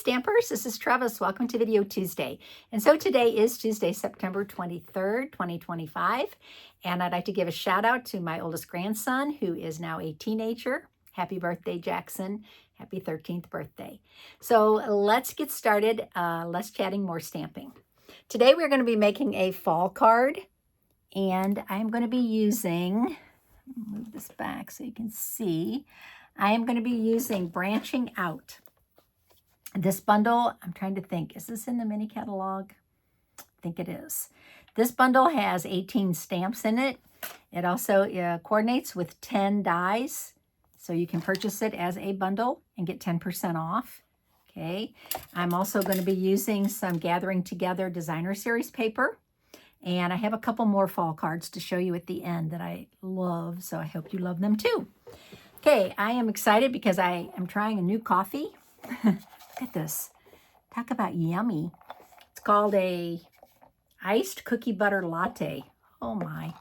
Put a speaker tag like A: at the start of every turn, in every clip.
A: Stampers, this is Trevis. Welcome to Video Tuesday. And so today is Tuesday, September 23rd, 2025. And I'd like to give a shout out to my oldest grandson, who is now a teenager. Happy birthday, Jackson. Happy 13th birthday. So let's get started. Less chatting, more stamping. Today we're going to be making a fall card. And I'm going to be using, move this back so you can see, I am going to be using Branching Out. This bundle, I'm trying to think, is this in the mini catalog? I think it is. This bundle has 18 stamps in it. It also coordinates with 10 dies, so you can purchase it as a bundle and get 10% off. Okay, I'm also going to be using some Gathering Together Designer Series paper, and I have a couple more fall cards to show you at the end that I love, so I hope you love them too. Okay, I am excited because I am trying a new coffee. Look at this. Talk about yummy. It's called a iced cookie butter latte. Oh my.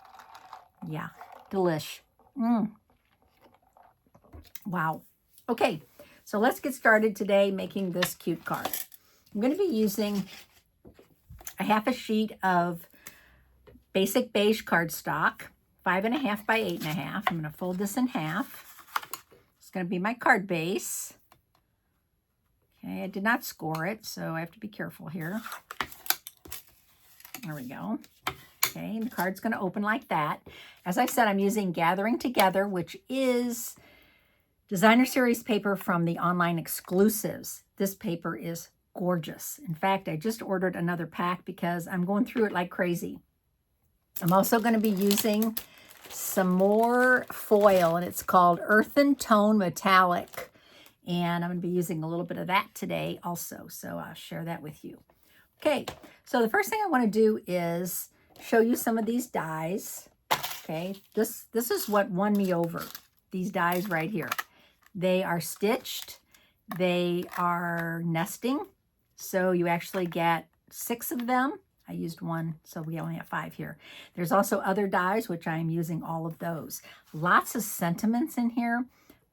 A: Yeah, delish. Wow. Okay, so let's get started today making this cute card. I'm going to be using a half a sheet of basic beige cardstock, 5.5 by 8.5. I'm going to fold this in half. It's going to be my card base. Okay, I did not score it, so I have to be careful here. There we go. Okay, and the card's going to open like that. As I said, I'm using Gathering Together, which is Designer Series paper from the online exclusives. This paper is gorgeous. In fact, I just ordered another pack because I'm going through it like crazy. I'm also going to be using some more foil, and it's called Earthen Tone Metallic. And I'm going to be using a little bit of that today also, so I'll share that with you. Okay, so the first thing I want to do is show you some of these dies. Okay, this is what won me over, these dies right here. They are stitched, they are nesting, so you actually get 6 of them. I used 1, so we only have 5 here. There's also other dies, which I am using all of those. Lots of sentiments in here,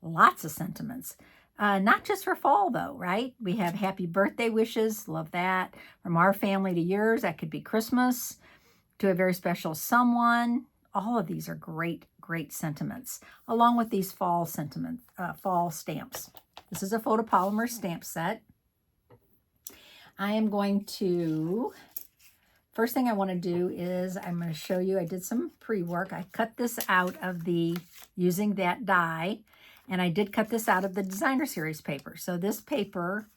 A: lots of sentiments. Not just for fall, though, right? We have happy birthday wishes. Love that. From our family to yours. That could be Christmas. To a very special someone. All of these are great, great sentiments. Along with these fall fall stamps. This is a photopolymer stamp set. I am going to... First thing I want to do is I'm going to show you, I did some pre-work. I cut this out of using that die. And I did cut this out of the Designer Series paper. So this paper,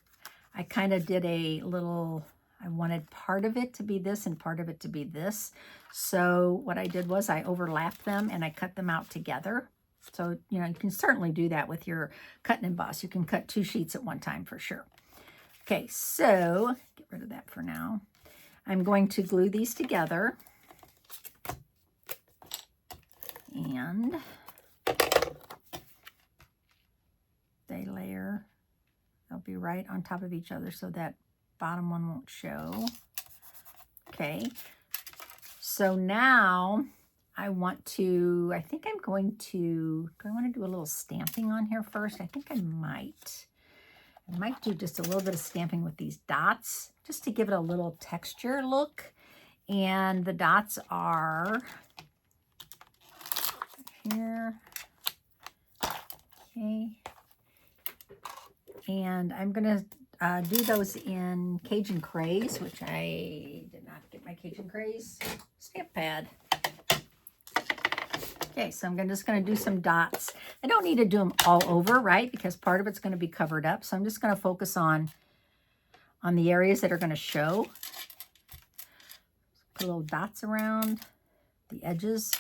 A: I kind of did a little, I wanted part of it to be this and part of it to be this. So what I did was I overlapped them and I cut them out together. So, you know, you can certainly do that with your cut and emboss. You can cut 2 sheets at one time for sure. Okay, so get rid of that for now. I'm going to glue these together. And they layer, they'll be right on top of each other so that bottom one won't show. Okay, so now I want to, I think I'm going to, do I want to do a little stamping on here first? I think I might do just a little bit of stamping with these dots just to give it a little texture look. And the dots are here. Okay. And I'm going to do those in Cajun Craze, which I did not get my Cajun Craze stamp pad. Okay, so I'm just going to do some dots. I don't need to do them all over, right? Because part of it's going to be covered up. So I'm just going to focus on the areas that are going to show. Put little dots around the edges.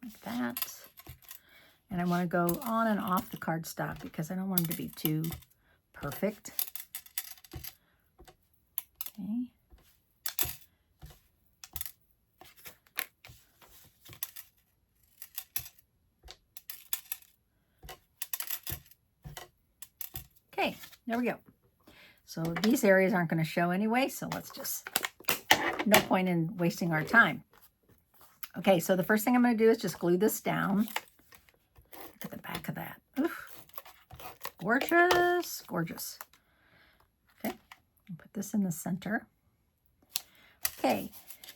A: Like that. And I want to go on and off the cardstock because I don't want them to be too perfect. Okay. Okay, there we go. So these areas aren't going to show anyway, so let's just, no point in wasting our time. Okay, so the first thing I'm going to do is just glue this down. Look at the back of that. Oof. gorgeous, gorgeous. Okay, I'll put this in the center. Okay,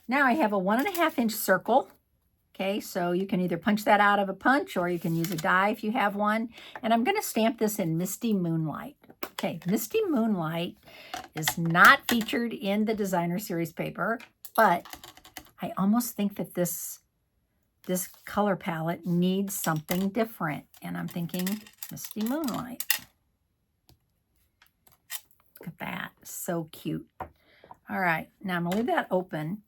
A: now I have a 1.5-inch circle. Okay, so you can either punch that out of a punch or you can use a die if you have one. And I'm going to stamp this in Misty Moonlight. Okay, Misty Moonlight is not featured in the designer series paper, but I almost think that this color palette needs something different. And I'm thinking Misty Moonlight. Look at that, so cute. All right, now I'm going to leave that open,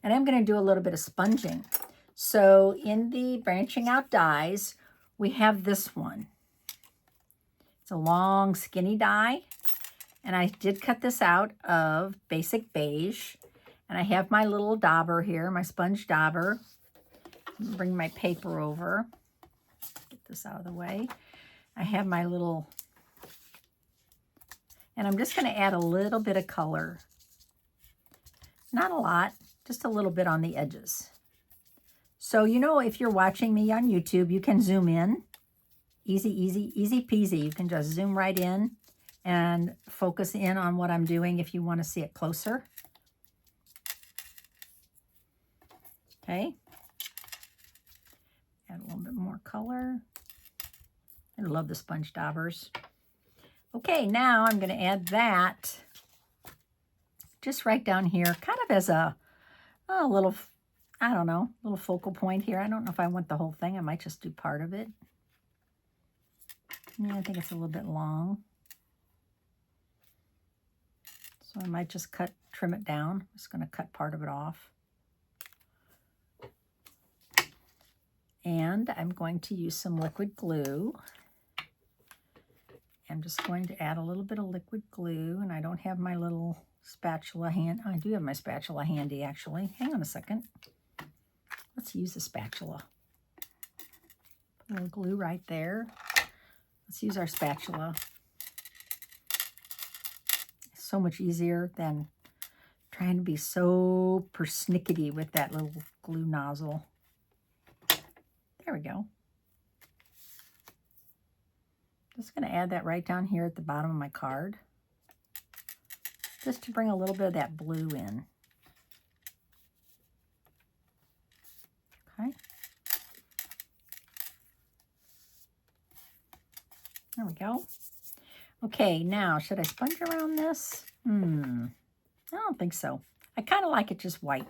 A: and I'm going to do a little bit of sponging. So in the branching out dies, we have this one. It's a long, skinny die, and I did cut this out of basic beige. And I have my little dauber here, my sponge dauber. Bring my paper over. Get this out of the way. I have my little, and I'm just going to add a little bit of color. Not a lot, just a little bit on the edges. So, you know, if you're watching me on YouTube, you can zoom in. Easy, easy, easy peasy. You can just zoom right in and focus in on what I'm doing if you want to see it closer. Okay. Add a little bit more color. I love the sponge daubers. Okay, now I'm going to add that just right down here, kind of as a little, I don't know, little focal point here. I don't know if I want the whole thing. I might just do part of it. Yeah, I think it's a little bit long. So I might just trim it down. I'm just going to cut part of it off. And I'm going to use some liquid glue. I'm just going to add a little bit of liquid glue, and I don't have my little spatula hand. Oh, I do have my spatula handy, actually. Hang on a second. Let's use the spatula. Put a little glue right there. Let's use our spatula. It's so much easier than trying to be so persnickety with that little glue nozzle. There we go. Just going to add that right down here at the bottom of my card, just to bring a little bit of that blue in. Okay. There we go. Okay, now, should I sponge around this? I don't think so. I kind of like it just white.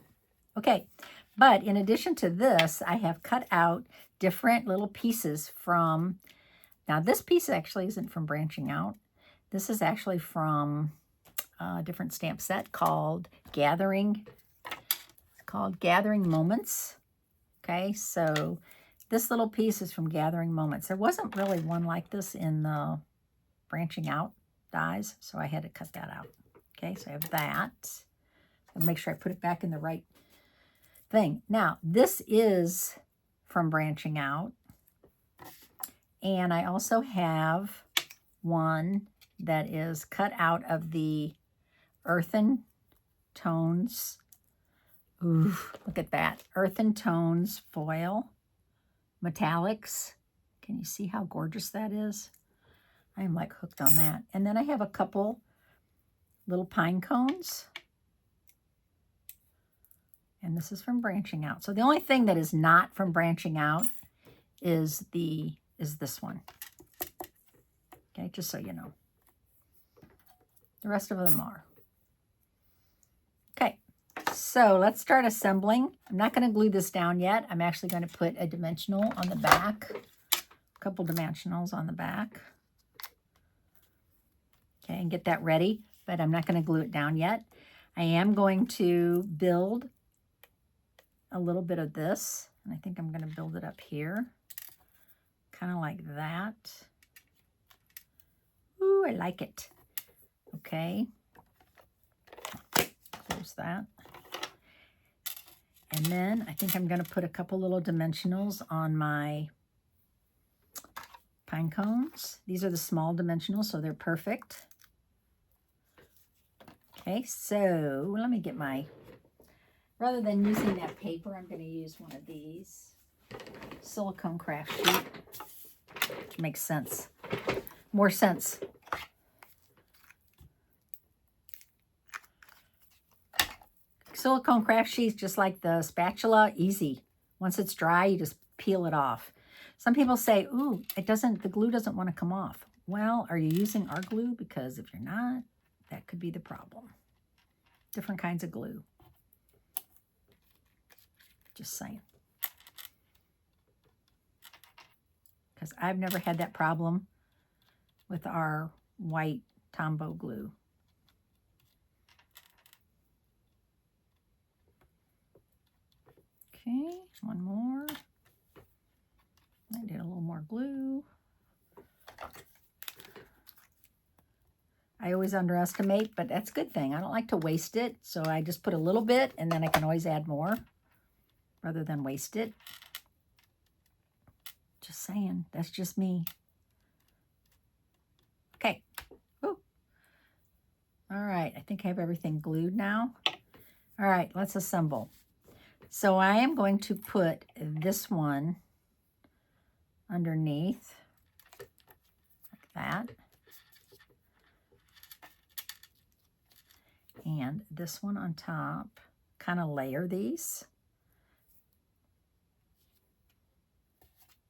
A: Okay, but in addition to this, I have cut out different little pieces from, now this piece actually isn't from branching out. This is actually from a different stamp set called Gathering. It's called Gathering Moments. Okay, so this little piece is from Gathering Moments. There wasn't really one like this in the branching out dies, so I had to cut that out. Okay, so I have that. I'll make sure I put it back in the right thing. Now, this is from branching out. And I also have one that is cut out of the Earthen Tones. Ooh, look at that. Earthen Tones foil. Metallics. Can you see how gorgeous that is? I am like hooked on that. And then I have a couple little pine cones. And this is from branching out. So the only thing that is not from branching out is this one. Okay, just so you know. The rest of them are. Okay, so let's start assembling. I'm not going to glue this down yet. I'm actually going to put a dimensional on the back. A couple dimensionals on the back. Okay, and get that ready, but I'm not going to glue it down yet. I am going to build a little bit of this, and I think I'm going to build it up here, kind of like that. Ooh, I like it. Okay, close that. And then I think I'm going to put a couple little dimensionals on my pine cones. These are the small dimensionals, so they're perfect. Okay, so let me get my, rather than using that paper, I'm going to use one of these silicone craft sheet, which makes sense. more sense. Silicone craft sheets, just like the spatula, easy. Once it's dry, you just peel it off. Some people say, ooh, the glue doesn't want to come off. Well, are you using our glue? Because if you're not, that could be the problem. Different kinds of glue. Just saying. Because I've never had that problem with our white Tombow glue. Okay, one more. I did a little more glue. I always underestimate, but that's a good thing. I don't like to waste it, so I just put a little bit, and then I can always add more rather than waste it. Just saying, that's just me. Okay. Ooh. All right, I think I have everything glued now. All right, let's assemble. So I am going to put this one underneath, like that. And this one on top, kind of layer these.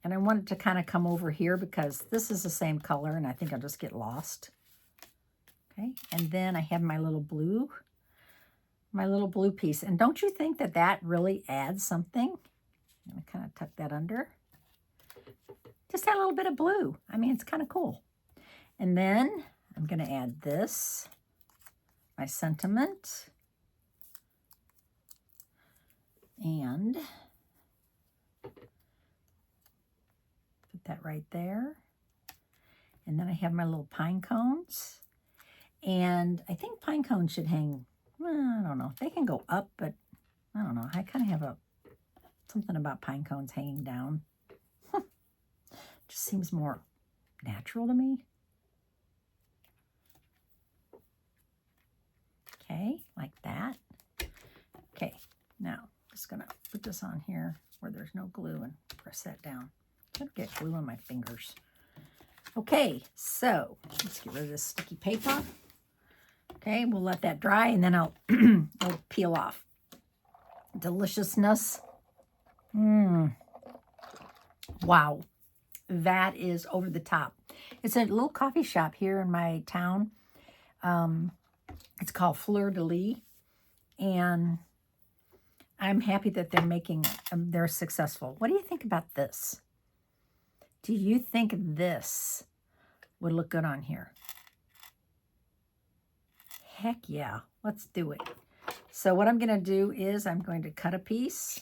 A: And I want it to kind of come over here because this is the same color and I think I'll just get lost. Okay, and then I have my little blue piece. And don't you think that that really adds something? I'm going to kind of tuck that under. Just add a little bit of blue. I mean, it's kind of cool. And then I'm going to add this, my sentiment. And put that right there. And then I have my little pine cones. And I think pine cones should hang, well, I don't know. They can go up, but I don't know. I kind of have something about pine cones hanging down. Just seems more natural to me. Okay, like that. Okay, now I'm just gonna put this on here where there's no glue and press that down. I'm gonna get glue on my fingers. Okay, so let's get rid of this sticky paper. Okay, we'll let that dry and then I'll peel off. Deliciousness. Wow. That is over the top. It's a little coffee shop here in my town. It's called Fleur de Lis. And I'm happy that they're successful. What do you think about this? Do you think this would look good on here? Heck yeah, let's do it. So what I'm going to do is I'm going to cut a piece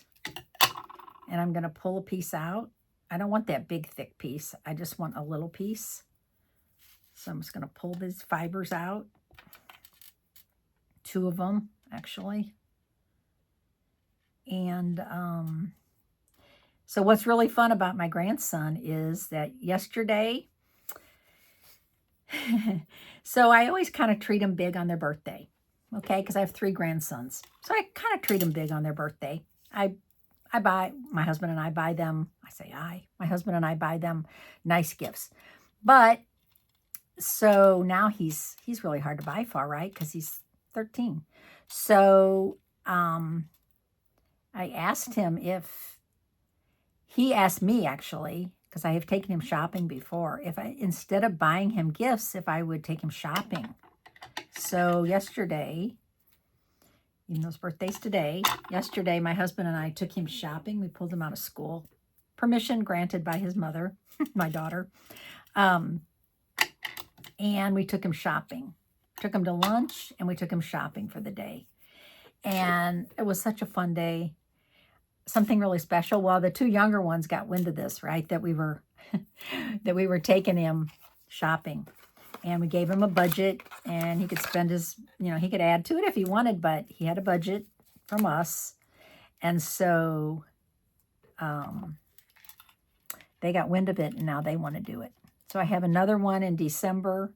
A: and I'm going to pull a piece out. I don't want that big thick piece. I just want a little piece. So I'm just going to pull these fibers out. 2 of them, actually. And so what's really fun about my grandson is that yesterday, so I always kind of treat them big on their birthday, okay? Because I have 3 grandsons. So I kind of treat them big on their birthday. My husband and I buy them, my husband and I buy them nice gifts. But, so now he's really hard to buy for, right? Because he's 13. So, I asked him he asked me actually, because I have taken him shopping before, instead of buying him gifts, if I would take him shopping. So yesterday, even though his birthday's today, yesterday my husband and I took him shopping. We pulled him out of school. Permission granted by his mother, my daughter. And we took him shopping. Took him to lunch and we took him shopping for the day. And it was such a fun day. Something really special. Well, the 2 younger ones got wind of this, right? That we were taking him shopping. And we gave him a budget and he could spend his, he could add to it if he wanted, but he had a budget from us. And so they got wind of it and now they want to do it. So I have another one in December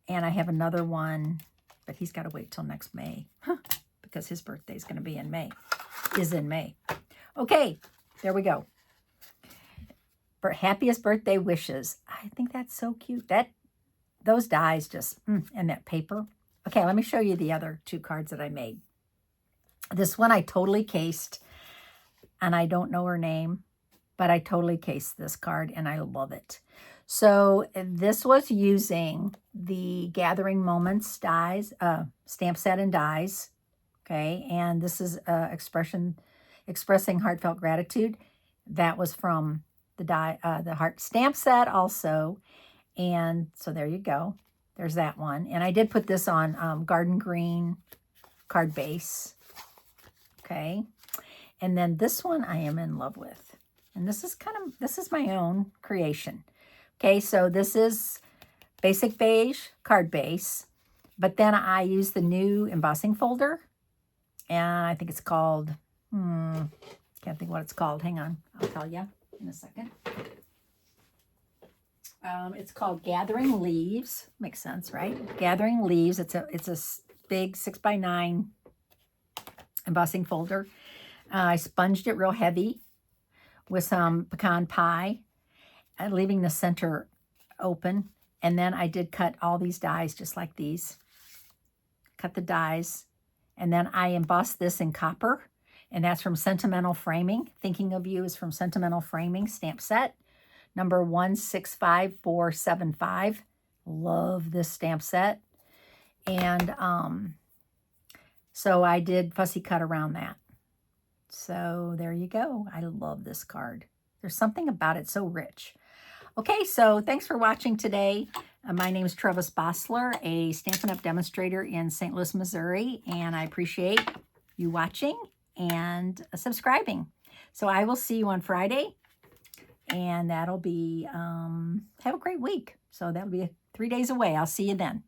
A: and I have another one, but he's got to wait till next May because his birthday is going to be in May. Okay, there we go. For happiest birthday wishes. I think that's so cute. Those dies just, and that paper. Okay, let me show you the other 2 cards that I made. This one I totally cased, and I don't know her name, but I totally cased this card, and I love it. So this was using the Gathering Moments dies, stamp set and dies, okay? And this is expressing heartfelt gratitude. That was from the heart stamp set also. And so there you go. There's that one. And I did put this on garden green card base, okay? And then this one I am in love with. And this is my own creation. Okay, so this is basic beige card base, but then I use the new embossing folder, and I think it's called, can't think what it's called. Hang on, I'll tell you in a second. It's called Gathering Leaves. Makes sense, right? Gathering Leaves. It's a big 6x9 embossing folder. I sponged it real heavy with some pecan pie, leaving the center open. And then I did cut all these dies just like these. Cut the dies. And then I embossed this in copper. And that's from Sentimental Framing. Thinking of You is from Sentimental Framing stamp set. Number 165475. Love this stamp set. And so I did fussy cut around that. So there you go. I love this card. There's something about it so rich. Okay, so thanks for watching today. My name is Trevis Bossler, a Stampin' Up! Demonstrator in St. Louis, Missouri, and I appreciate you watching and subscribing. So I will see you on Friday, and that'll be, have a great week. So that'll be 3 days away. I'll see you then.